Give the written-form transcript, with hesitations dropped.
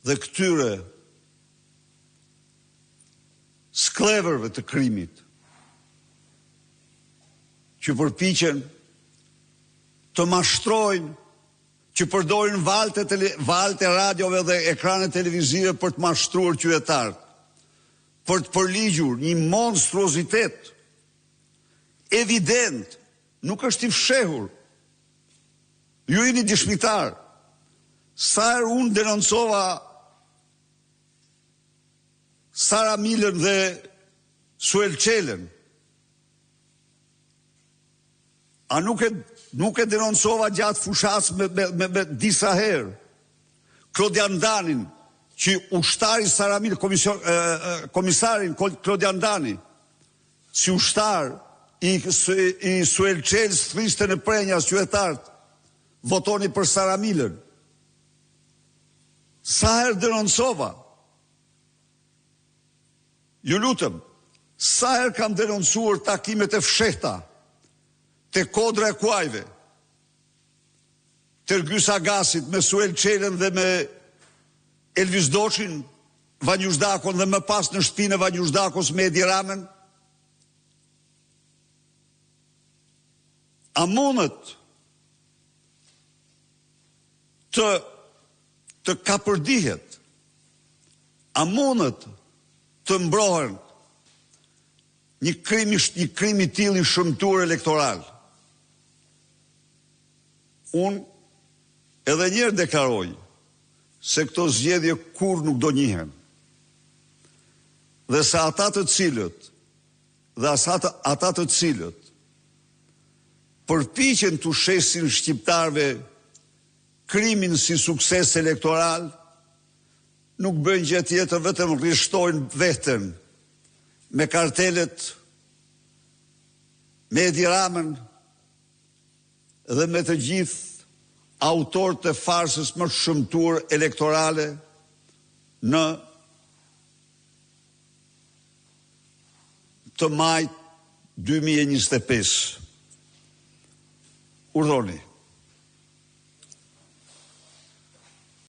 dhe këtyre skleverëve të krimit që përpiqen të mashtrojnë, që përdorin valte radiove dhe ekrane televizive për të mashtruar qytetarët, për të përligjur një monstruozitet evident, nuk është i fshehur. Ju jeni dëshmitar. Sa herë unë denoncova Sara Milën dhe Suel Qelen, a nuk e denoncova gjatë fushas me disa herë Klodian Danin, që ushtari Sara Milë, komisarin Klodian Dani, si ushtar i Suel Qelës thriste në prenja qytetarët, votoni për Sara Milën. Sa herë denoncova? Ju lutëm, sa herë kam denoncuar takimet e fshehta te Kodra e Kuajve, te Ergyes Agasit me Suel Qelen dhe me Elvis Doçin, Vanjuzdakon dhe më pas në shtëpinë e Vanjuzdakos me Edi Ramën? A mundet të kapërdihet? A mundet të mbrohen një krim i tillë i shëmtuar elektoral? Unë edhe njerë deklaroj se këto zgjedhje kur nuk do njihen. Dhe se ata të cilët përpiqen të shesin shqiptarve krimin si sukses elektoral, nuk bëjnë gjë tjetër, vetëm rrishtojnë veten me kartelet, me Edi Ramën dhe me të gjithë autorët e farsës më shëmtuar elektorale në të majt 2025. Urdhoni.